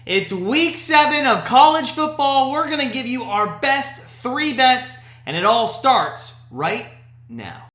It's week 7 of college football. We're going to give you our best 3 bets, and it all starts right now.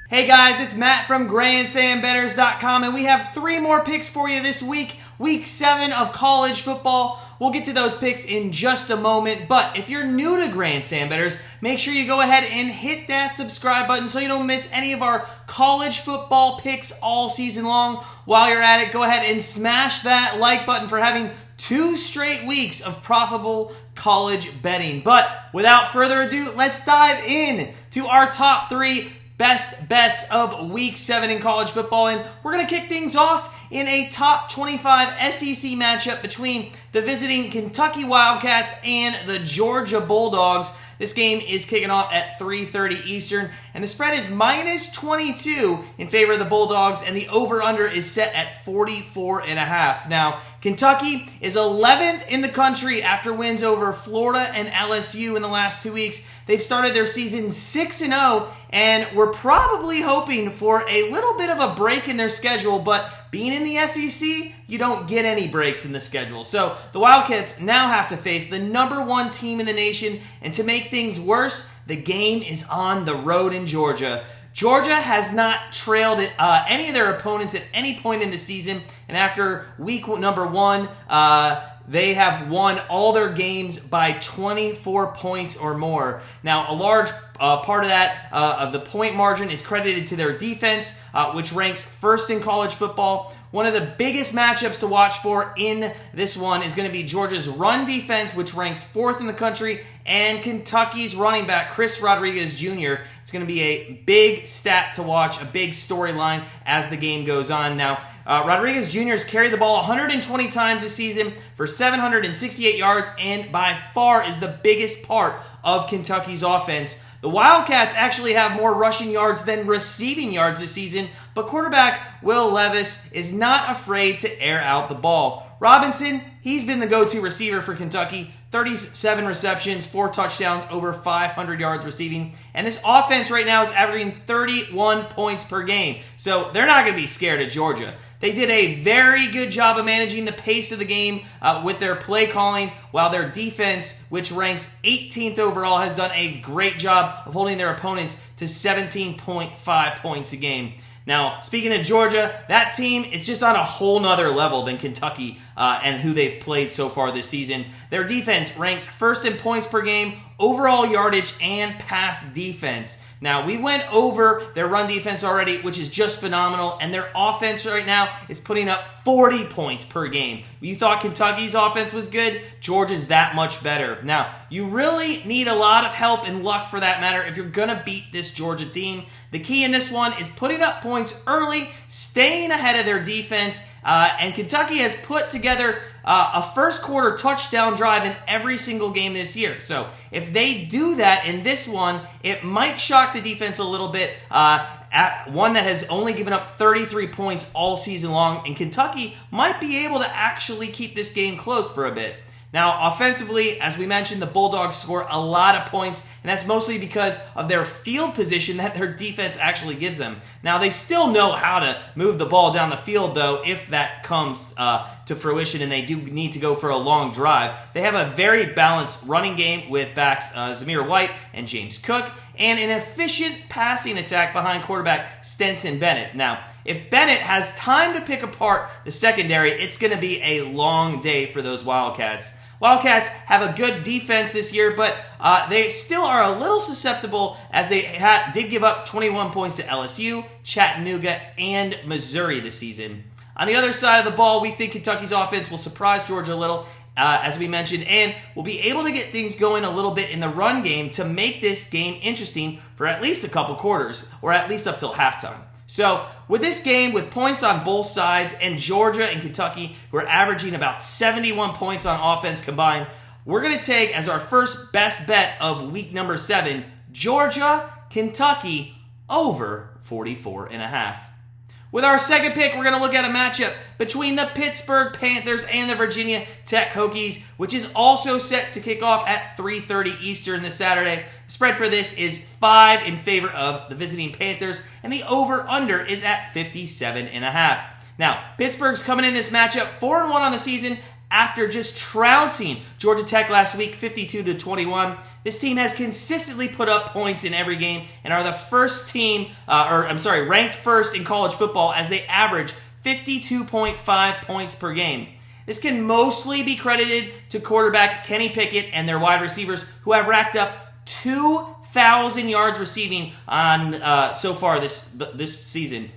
Hey guys, it's Matt from GrandstandBetters.com, and we have 3 more picks for you this week. Week 7 of college football. We'll get to those picks in just a moment, but if you're new to Grandstand Betters, make sure you go ahead and hit that subscribe button so you don't miss any of our college football picks all season long. While you're at it, go ahead and smash that like button for having 2 straight weeks of profitable college betting. But without further ado, let's dive in to our top 3 best bets of week 7 in college football. And we're going to kick things off in a top 25 SEC matchup between the visiting Kentucky Wildcats and the Georgia Bulldogs. This game is kicking off at 3:30 Eastern, and the spread is minus 22 in favor of the Bulldogs, and the over-under is set at 44.5. Now, Kentucky is 11th in the country after wins over Florida and LSU in the last 2 weeks. They've started their season 6-0, and we're probably hoping for a little bit of a break in their schedule, but being in the SEC, you don't get any breaks in the schedule. So the Wildcats now have to face the number 1 team in the nation, and to make things worse, the game is on the road in Georgia. Georgia has not trailed any of their opponents at any point in the season, and after week number 1, they have won all their games by 24 points or more. Now, a large part of that, of the point margin, is credited to their defense, which ranks first in college football. One of the biggest matchups to watch for in this one is going to be Georgia's run defense, which ranks 4th in the country, and Kentucky's running back, Chris Rodriguez Jr. It's going to be a big stat to watch, a big storyline as the game goes on. Now, Rodriguez Jr. has carried the ball 120 times this season for 768 yards, and by far is the biggest part of Kentucky's offense. The Wildcats actually have more rushing yards than receiving yards this season, but quarterback Will Levis is not afraid to air out the ball. Robinson, he's been the go-to receiver for Kentucky. 37 receptions, 4 touchdowns, over 500 yards receiving. And this offense right now is averaging 31 points per game. So they're not going to be scared of Georgia. They did a very good job of managing the pace of the game with their play calling, while their defense, which ranks 18th overall, has done a great job of holding their opponents to 17.5 points a game. Now, speaking of Georgia, that team is just on a whole nother level than Kentucky and who they've played so far this season. Their defense ranks first in points per game, overall yardage, and pass defense. Now, we went over their run defense already, which is just phenomenal, and their offense right now is putting up 40 points per game. You thought Kentucky's offense was good? Georgia's that much better. Now, you really need a lot of help and luck for that matter if you're going to beat this Georgia team. The key in this one is putting up points early, staying ahead of their defense, and Kentucky has put together a first quarter touchdown drive in every single game this year. So if they do that in this one, it might shock the defense a little bit. One that has only given up 33 points all season long, and Kentucky might be able to actually keep this game close for a bit. Now, offensively, as we mentioned, the Bulldogs score a lot of points, and that's mostly because of their field position that their defense actually gives them. Now, they still know how to move the ball down the field, though, if that comes to fruition and they do need to go for a long drive. They have a very balanced running game with backs Zamir White and James Cook, and an efficient passing attack behind quarterback Stetson Bennett. Now, if Bennett has time to pick apart the secondary, it's going to be a long day for those Wildcats. Wildcats have a good defense this year, but they still are a little susceptible as they did give up 21 points to LSU, Chattanooga, and Missouri this season. On the other side of the ball, we think Kentucky's offense will surprise Georgia a little, as we mentioned, and will be able to get things going a little bit in the run game to make this game interesting for at least a couple quarters, or at least up till halftime. So, with this game, with points on both sides, and Georgia and Kentucky, who are averaging about 71 points on offense combined, we're going to take as our first best bet of week number 7, Georgia, Kentucky, over 44.5. With our second pick, we're going to look at a matchup between the Pittsburgh Panthers and the Virginia Tech Hokies, which is also set to kick off at 3:30 Eastern this Saturday. The spread for this is 5 in favor of the visiting Panthers, and the over-under is at 57.5. Now, Pittsburgh's coming in this matchup 4-1 on the season after just trouncing Georgia Tech last week 52-21. This team has consistently put up points in every game and are the ranked first in college football as they average 52.5 points per game. This can mostly be credited to quarterback Kenny Pickett and their wide receivers, who have racked up 2,000 yards receiving on so far this season.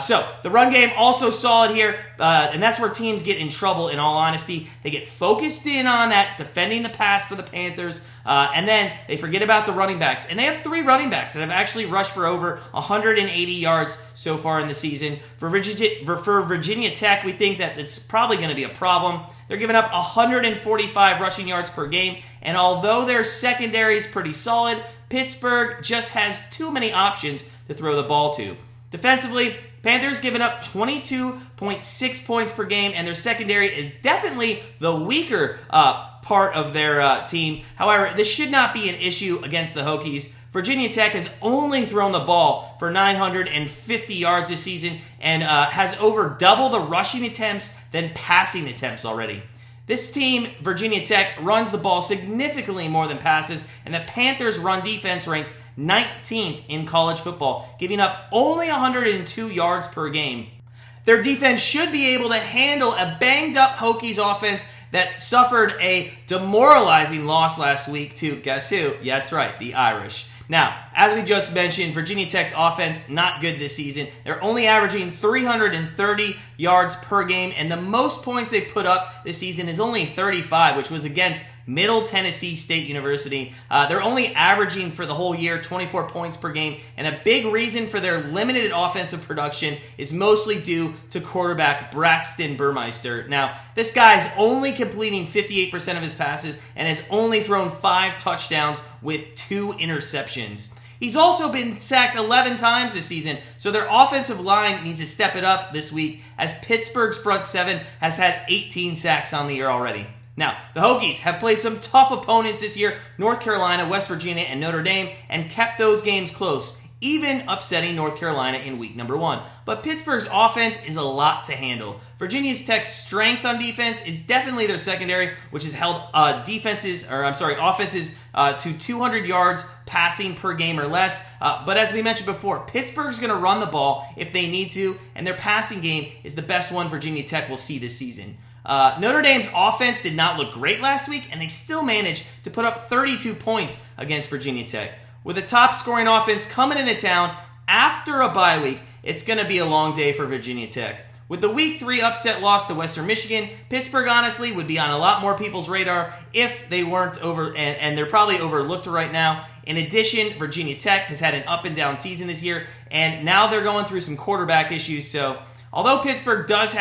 So the run game also solid here, and that's where teams get in trouble, in all honesty. They get focused in on that, defending the pass for the Panthers, and then they forget about the running backs. And they have 3 running backs that have actually rushed for over 180 yards so far in the season. For Virginia Tech, we think that it's probably going to be a problem. They're giving up 145 rushing yards per game, and although their secondary is pretty solid, Pittsburgh just has too many options to throw the ball to. Defensively, Panthers giving up 22.6 points per game, and their secondary is definitely the weaker part of their team. However, this should not be an issue against the Hokies. Virginia Tech has only thrown the ball for 950 yards this season and has over double the rushing attempts than passing attempts already. This team, Virginia Tech, runs the ball significantly more than passes, and the Panthers' run defense ranks 19th in college football, giving up only 102 yards per game. Their defense should be able to handle a banged-up Hokies offense that suffered a demoralizing loss last week to, guess who? Yeah, that's right, the Irish. Now, as we just mentioned, Virginia Tech's offense not good this season. They're only averaging 330 yards per game, and the most points they've put up this season is only 35, which was against Middle Tennessee State University. They're only averaging for the whole year 24 points per game, and a big reason for their limited offensive production is mostly due to quarterback Braxton Burmeister. Now, this guy's only completing 58% of his passes and has only thrown 5 touchdowns with 2 interceptions. He's also been sacked 11 times this season, so their offensive line needs to step it up this week, as Pittsburgh's front 7 has had 18 sacks on the year already. Now, the Hokies have played some tough opponents this year, North Carolina, West Virginia, and Notre Dame, and kept those games close, even upsetting North Carolina in week number 1. But Pittsburgh's offense is a lot to handle. Virginia Tech's strength on defense is definitely their secondary, which has held offenses to 200 yards passing per game or less. But as we mentioned before, Pittsburgh's going to run the ball if they need to, and their passing game is the best one Virginia Tech will see this season. Notre Dame's offense did not look great last week, and they still managed to put up 32 points against Virginia Tech. With a top-scoring offense coming into town after a bye week, it's going to be a long day for Virginia Tech. With the Week 3 upset loss to Western Michigan, Pittsburgh honestly would be on a lot more people's radar if they weren't over, and they're probably overlooked right now. In addition, Virginia Tech has had an up-and-down season this year, and now they're going through some quarterback issues. So, although Pittsburgh does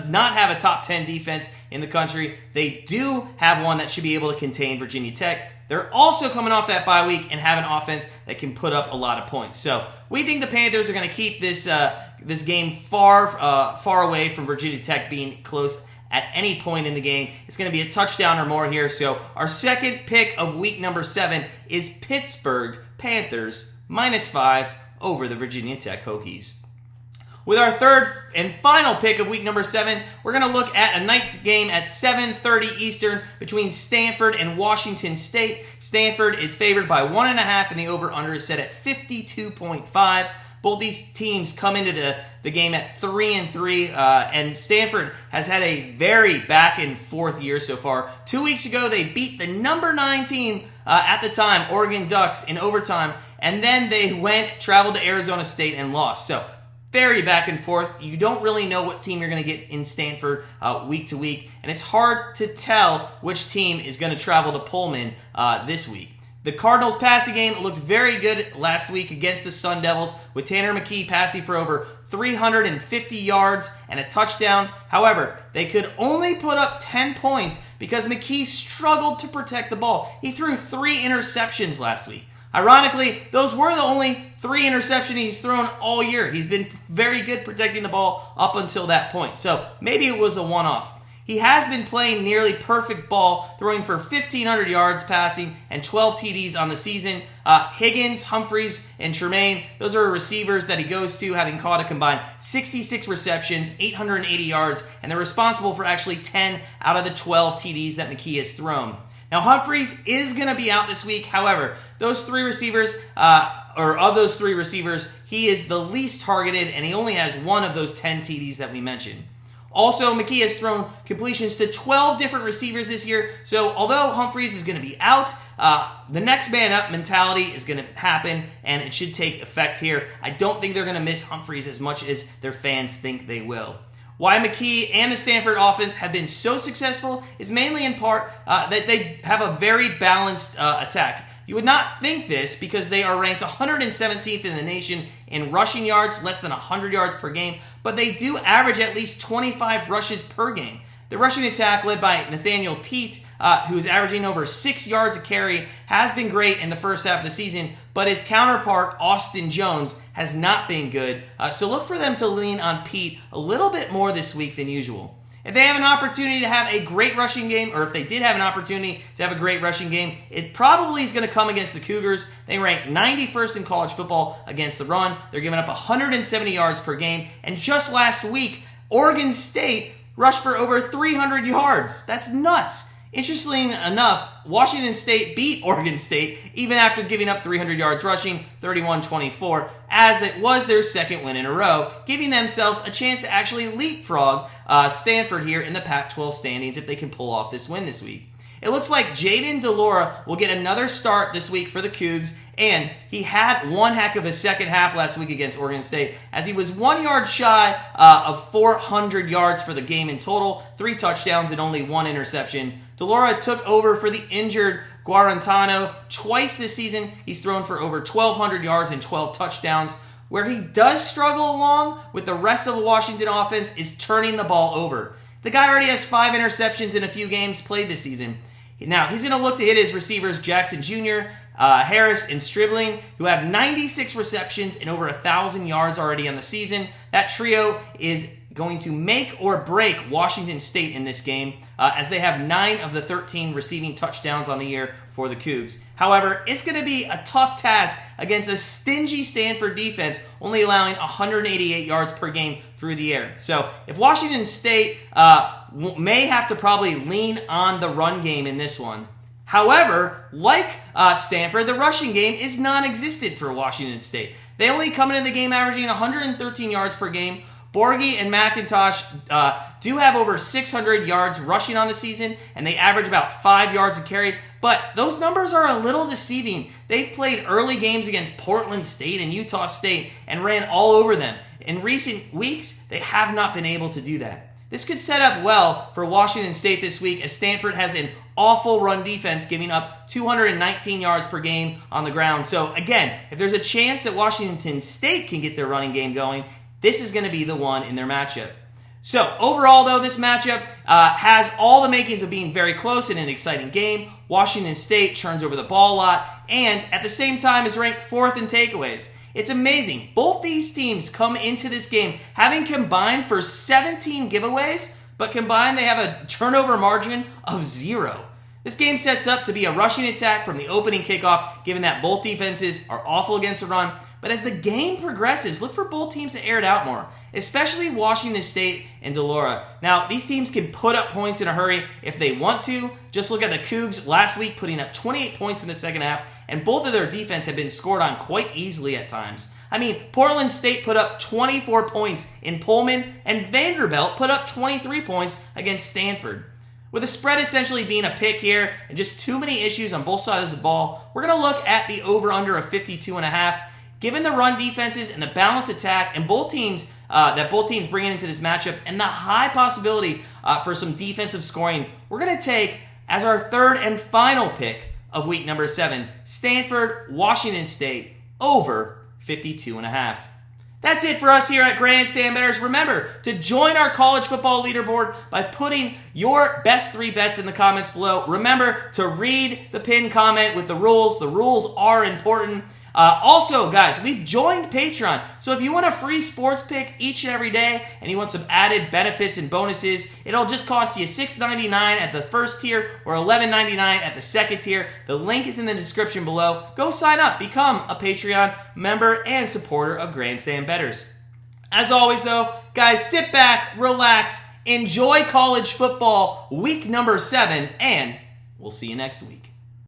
not have a top 10 defense in the country, they do have one that should be able to contain Virginia Tech. They're also coming off that bye week and have an offense that can put up a lot of points. So we think the Panthers are going to keep this game far away from Virginia Tech being close at any point in the game. It's going to be a touchdown or more here. So our second pick of week number 7 is Pittsburgh Panthers -5 over the Virginia Tech Hokies. With our third and final pick of week number 7, we're going to look at a night game at 7:30 Eastern between Stanford and Washington State. Stanford is favored by 1.5, and the over-under is set at 52.5. Both these teams come into the game at 3-3, and Stanford has had a very back-and-forth year so far. 2 weeks ago, they beat the number 9 team at the time, Oregon Ducks, in overtime, and then they traveled to Arizona State and lost. So, very back and forth. You don't really know what team you're going to get in Stanford week to week, and it's hard to tell which team is going to travel to Pullman this week. The Cardinals passing game looked very good last week against the Sun Devils, with Tanner McKee passing for over 350 yards and a touchdown. However, they could only put up 10 points because McKee struggled to protect the ball. He threw 3 interceptions last week. Ironically, those were the only 3 interceptions he's thrown all year. He's been very good protecting the ball up until that point. So maybe it was a one-off. He has been playing nearly perfect ball, throwing for 1,500 yards passing and 12 TDs on the season. Higgins, Humphreys, and Tremaine, those are receivers that he goes to, having caught a combined 66 receptions, 880 yards, and they're responsible for actually 10 out of the 12 TDs that McKee has thrown. Now, Humphreys is going to be out this week. However, those three receivers, of those three receivers, he is the least targeted, and he only has one of those 10 TDs that we mentioned. Also, McKee has thrown completions to 12 different receivers this year, so although Humphreys is going to be out, the next man up mentality is going to happen, and it should take effect here. I don't think they're going to miss Humphreys as much as their fans think they will. Why McKee and the Stanford offense have been so successful is mainly in part that they have a very balanced attack. You would not think this because they are ranked 117th in the nation in rushing yards, less than 100 yards per game, but they do average at least 25 rushes per game. The rushing attack, led by Nathaniel Pete, who is averaging over 6 yards a carry, has been great in the first half of the season, but his counterpart, Austin Jones, has not been good. So look for them to lean on Pete a little bit more this week than usual. If they have an opportunity to have a great rushing game, or if they did have an opportunity to have a great rushing game, it probably is going to come against the Cougars. They rank 91st in college football against the run. They're giving up 170 yards per game. And just last week, Oregon State rushed for over 300 yards. That's nuts. Interestingly enough, Washington State beat Oregon State even after giving up 300 yards rushing, 31-24, as it was their second win in a row, giving themselves a chance to actually leapfrog Stanford here in the Pac-12 standings if they can pull off this win this week. It looks like Jaden DeLora will get another start this week for the Cougs, and he had one heck of a second half last week against Oregon State, as he was 1 yard shy of 400 yards for the game in total, 3 touchdowns and only 1 interception. DeLora took over for the injured Guarantano twice this season. He's thrown for over 1,200 yards and 12 touchdowns. Where he does struggle along with the rest of the Washington offense is turning the ball over. The guy already has 5 interceptions in a few games played this season. Now, he's going to look to hit his receivers Jackson Jr., Harris, and Stribling, who have 96 receptions and over 1,000 yards already on the season. That trio is going to make or break Washington State in this game, as they have 9 of the 13 receiving touchdowns on the year for the Cougs. However, it's going to be a tough task against a stingy Stanford defense, only allowing 188 yards per game through the air. So if Washington State may have to probably lean on the run game in this one. However, like Stanford, the rushing game is non-existent for Washington State. They only come into the game averaging 113 yards per game. Borghi and McIntosh do have over 600 yards rushing on the season, and they average about 5 yards a carry, but those numbers are a little deceiving. They've played early games against Portland State and Utah State and ran all over them. In recent weeks, they have not been able to do that. This could set up well for Washington State this week, as Stanford has an awful run defense, giving up 219 yards per game on the ground. So again, if there's a chance that Washington State can get their running game going, this is going to be the one in their matchup. So overall, though, this matchup has all the makings of being very close and an exciting game. Washington State turns over the ball a lot, and at the same time is ranked 4th in takeaways. It's amazing. Both these teams come into this game having combined for 17 giveaways, but combined they have a turnover margin of 0. This game sets up to be a rushing attack from the opening kickoff, given that both defenses are awful against the run. But as the game progresses, look for both teams to air it out more, especially Washington State and DeLora. Now, these teams can put up points in a hurry if they want to. Just look at the Cougs last week, putting up 28 points in the second half, and both of their defense have been scored on quite easily at times. I mean, Portland State put up 24 points in Pullman, and Vanderbilt put up 23 points against Stanford. With the spread essentially being a pick here and just too many issues on both sides of the ball, we're going to look at the over-under of 52.5. Given the run defenses and the balanced attack and both teams bring into this matchup and the high possibility for some defensive scoring, we're going to take as our third and final pick of week number 7, Stanford, Washington State, over 52.5. That's it for us here at Grandstand Bettors. Remember to join our college football leaderboard by putting your best 3 bets in the comments below. Remember to read the pinned comment with the rules. The rules are important. Also, guys, we've joined Patreon. So if you want a free sports pick each and every day and you want some added benefits and bonuses, it'll just cost you $6.99 at the first tier or $11.99 at the second tier. The link is in the description below. Go sign up, become a Patreon member and supporter of Grandstand Bettors. As always, though, guys, sit back, relax, enjoy college football week number 7, and we'll see you next week.